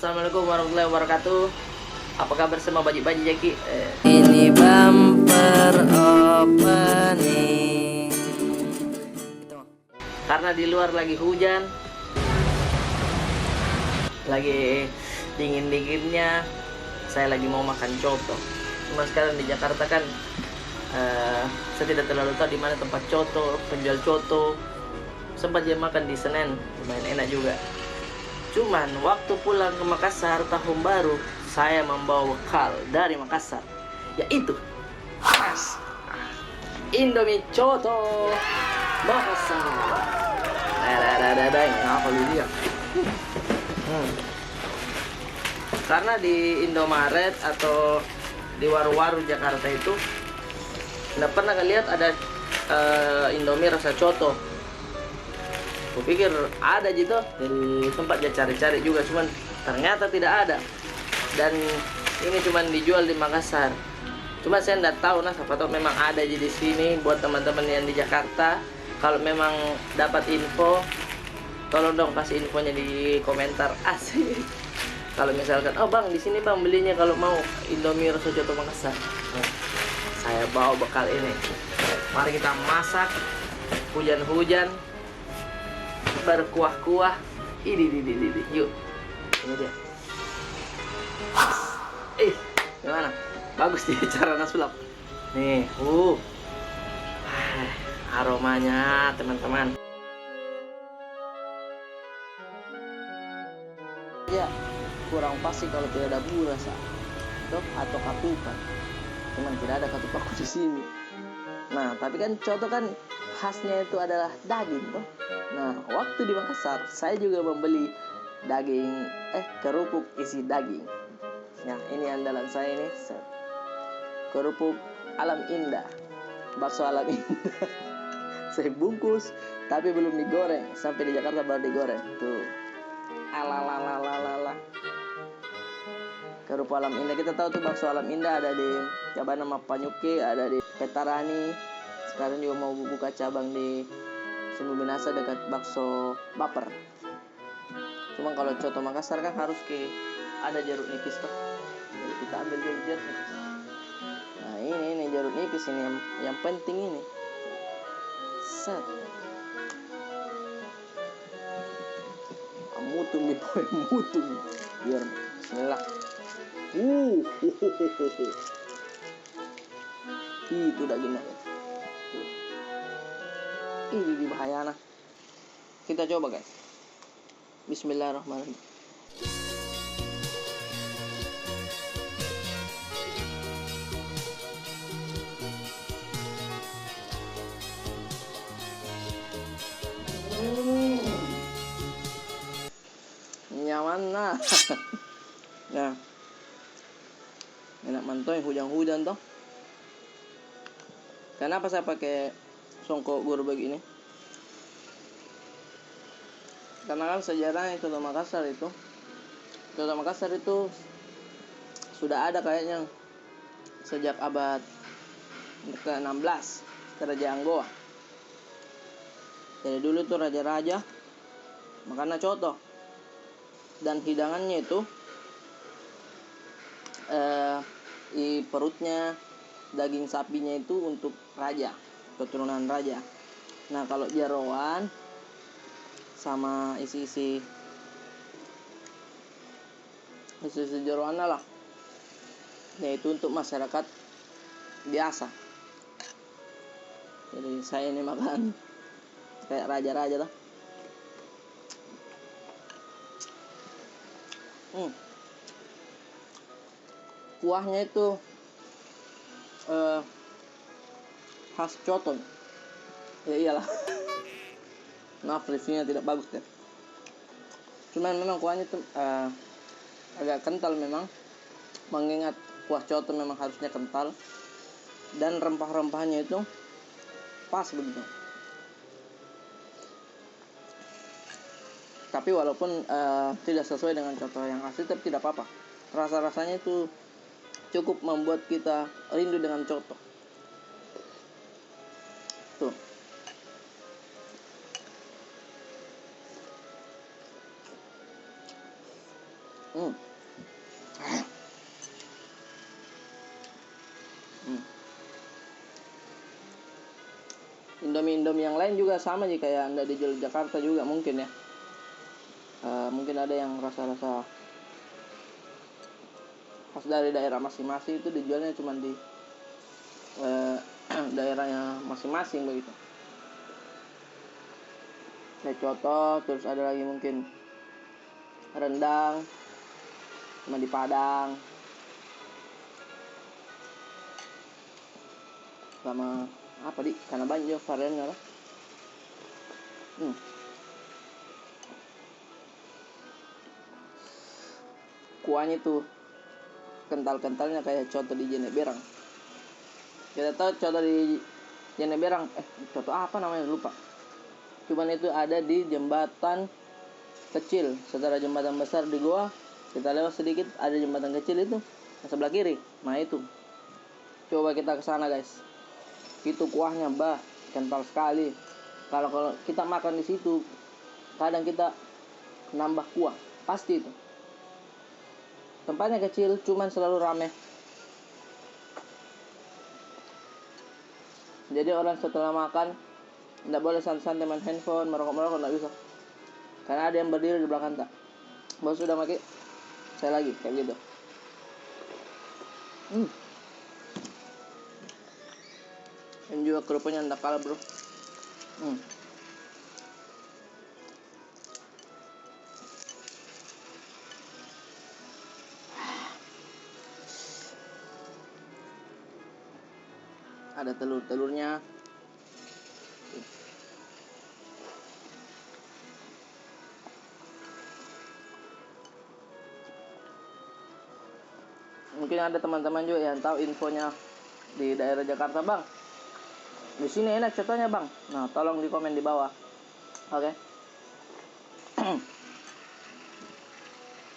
Assalamualaikum warahmatullahi wabarakatuh. Apa kabar semua baji-baji Jaki? Ini bumper opening. Karena di luar lagi hujan, lagi dingin-dinginnya, saya lagi mau makan coto. Cuma sekarang di Jakarta kan, saya tidak terlalu tahu di mana tempat coto, penjual coto. Sempat dia makan di Senen, lumayan enak juga. Cuman waktu pulang ke Makassar tahun baru, saya membawa bekal dari Makassar, yaitu Indomie Coto Makassar. Apa lu dia? Karena di Indomaret atau di waru-waru Jakarta itu nggak pernah lihat ada Indomie rasa coto. Kupikir ada gitu, dari tempat dia cari-cari juga, cuman ternyata tidak ada. Dan ini cuman dijual di Makassar. Cuma saya nggak tahu, siapa tahu memang ada di sini. Buat teman-teman yang di Jakarta, kalau memang dapat info, tolong dong kasih infonya di komentar. Asik. Kalau misalkan, oh bang, di sini bang belinya kalau mau Indomie rasa coto Makassar. Nah, saya bawa bekal ini. Mari kita masak. Hujan-hujan, berkuah-kuah. Ini, yuk. Ini dia. Gimana? Bagus dia cara nasulap. Nih, aromanya teman-teman. Ya, kurang pasti kalau tidak ada buras atau katupat. Cuman tidak ada katupat di sini. Nah, tapi kan coto kan khasnya itu adalah daging toh. Nah, waktu di Makassar saya juga membeli daging kerupuk isi daging. Nah, ini andalan saya ini. Kerupuk Alam Indah. Bakso Alam Indah. Saya bungkus tapi belum digoreng, sampai di Jakarta baru digoreng. Tuh. Alalalala. Kerupuk Alam Indah, kita tahu tuh bakso Alam Indah ada di Cabana Mapanyuke, ada di Petarani. Sekarang juga mau buka cabang di Sumbu Minasa dekat bakso Baper. Cuma kalau coto Makassar kan harus ada jeruk nipis tuh. Jadi kita ambil dulu jeruk nipis. Nah ini jeruk nipis ini yang penting ini. Set. Mutung nih boy, mutung. Biar bismillah. Itu dagingnya. Ini bahaya. Kita coba guys. Bismillahirrahmanirrahim. Nyaman nah. Nah. Enak mantoy, hujan-hujan toh. Kenapa saya pakai songkok gerobak ini? Karena kan sejarahnya Coto Makassar itu sudah ada kayaknya sejak abad ke-16 Kerajaan Goa. Jadi dulu tuh raja-raja makannya coto, dan hidangannya itu di perutnya daging sapinya itu untuk raja, keturunan raja. Nah kalau jeroan sama isi jeroan lah, yaitu untuk masyarakat biasa. Jadi saya ini makan kayak raja-raja lah. Kuahnya itu khas coto. Ya iyalah. Maaf, reviewnya tidak bagus deh. Cuman memang kuahnya itu agak kental memang. Mengingat kuah coto memang harusnya kental. Dan rempah-rempahnya itu pas begitu. Tapi walaupun tidak sesuai dengan coto yang asli, tapi tidak apa-apa. Rasa-rasanya itu cukup membuat kita rindu dengan coto. Tuh. Hmm. Hmm. Indomie yang lain juga sama sih kayak anda dijual di Jakarta juga mungkin ya. Mungkin ada yang rasa-rasa khas dari daerah masing-masing itu dijualnya cuma di daerahnya masing-masing begitu. Kayak coto, terus ada lagi mungkin rendang, cuma di Padang, sama apa di karena banyak variannya lah. Kuahnya tuh kental-kentalnya kayak coto di Jeneberang. Kita tahu coto di Jeneberang, coto apa namanya lupa. Cuman itu ada di jembatan kecil. Setelah jembatan besar di Goa, kita lewat sedikit ada jembatan kecil itu sebelah kiri. Nah itu. Coba kita ke sana guys. Itu kuahnya kental sekali. Kalau kita makan di situ, kadang kita nambah kuah, pasti itu. Tempatnya kecil, cuman selalu rame. Jadi orang setelah makan tidak boleh santai-santai main handphone, merokok tidak bisa. Karena ada yang berdiri di belakang tak. Bos sudah pakai, saya lagi kayak gitu. Dan juga kerupuknya tidak kalah bro. Ada telurnya. Mungkin ada teman-teman juga yang tahu infonya di daerah Jakarta bang. Di sini enak contohnya bang. Nah tolong di komen di bawah. Oke.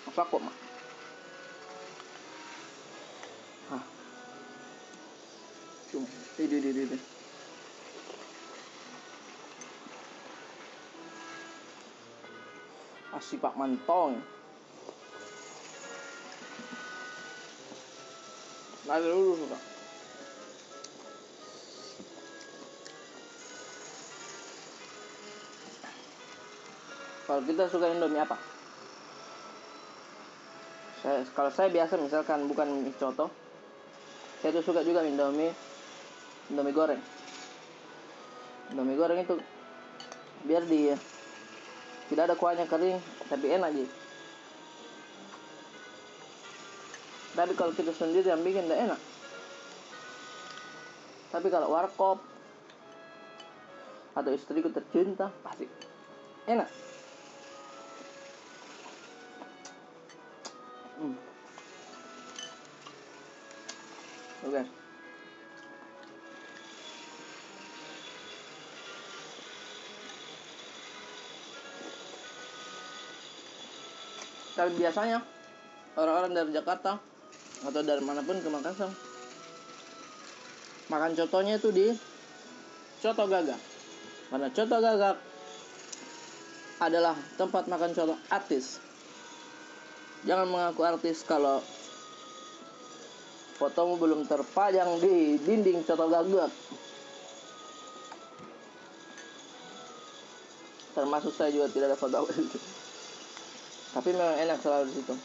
Masak kok mak. Ini. Asik pak mantong. Lagi dulu suka. Kalau kita suka Indomie apa? Kalau saya biasa misalkan bukan mie coto, saya tuh suka juga Indomie goreng. Indomie goreng itu biar tidak ada kuahnya kering, tapi enak gitu. Tapi kalau kita sendiri yang bikin tidak enak. Tapi kalau warkop atau istriku tercinta pasti enak. Oke. Tapi biasanya orang-orang dari Jakarta atau dari manapun ke Makassar makan cotonya itu di Coto Gagak. Karena Coto Gagak adalah tempat makan coto artis. Jangan mengaku artis kalau fotomu belum terpajang di dinding Coto Gagak. Termasuk saya juga tidak ada foto itu. Tapi memang enak selalu di situ.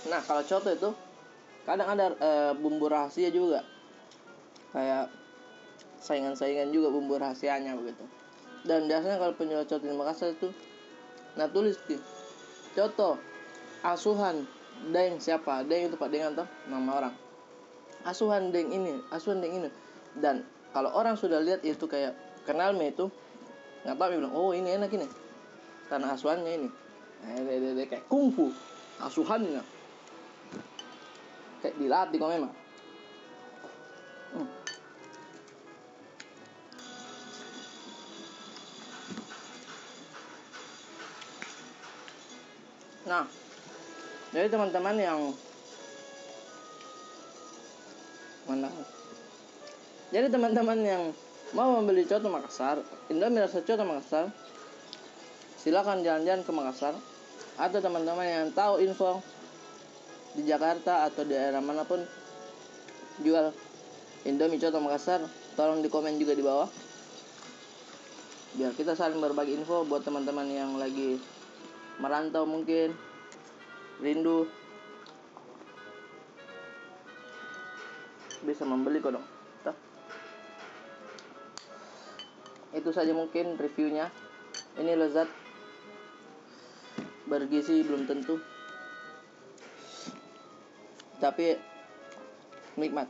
Nah kalau coto itu kadang ada bumbu rahasia juga, kayak saingan-saingan juga bumbu rahasianya begitu. Dan biasanya kalau penjual coto di Makassar itu tulis di coto asuhan deng siapa, deng itu Pak Dengan toh nama orang, asuhan deng ini. Dan kalau orang sudah lihat itu kayak kenal mie itu nggak tahu, dia bilang oh ini enak ini karena asuhannya ini. Dia kayak kungfu asuhannya kayak dilatih kok memang. Nah, jadi teman-teman yang mana? Jadi teman-teman yang mau membeli coto Makassar, Indomie rasa coto Makassar, silakan jalan-jalan ke Makassar. Atau teman-teman yang tahu info di Jakarta atau daerah manapun jual Indomie coto Makassar, tolong di komen juga di bawah, biar kita saling berbagi info buat teman-teman yang lagi merantau mungkin rindu bisa membeli kok dong. Tuh. Itu saja mungkin reviewnya. Ini lezat, bergizi belum tentu, tapi nikmat.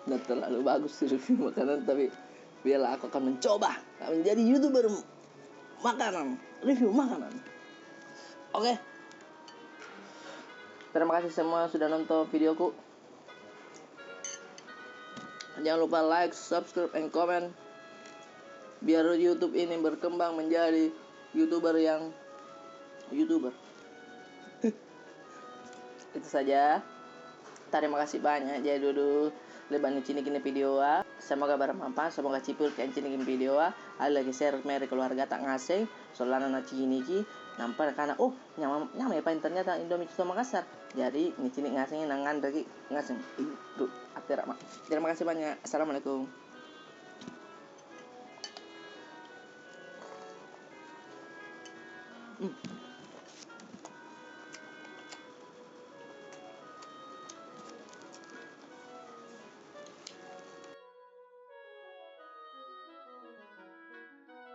Dan terlalu bagus review makanan, tapi biarlah aku akan mencoba menjadi YouTuber makanan, review makanan. Oke. Terima kasih semua sudah nonton videoku. Jangan lupa like, subscribe, and comment, biar YouTube ini berkembang menjadi YouTuber. Itu saja. Terima kasih banyak. Jadi dulu leban cini kini video. Semoga bermanfaat. Semoga cipul kan cini kini video. Ada lagi share meri keluarga tak ngasih. Soalnya na cini ki nampak karena nyama apa ternyata Indomie coto Makassar. Jadi ini cini ngasihnya nangan lagi ngasih. Terima kasih banyak. Assalamualaikum.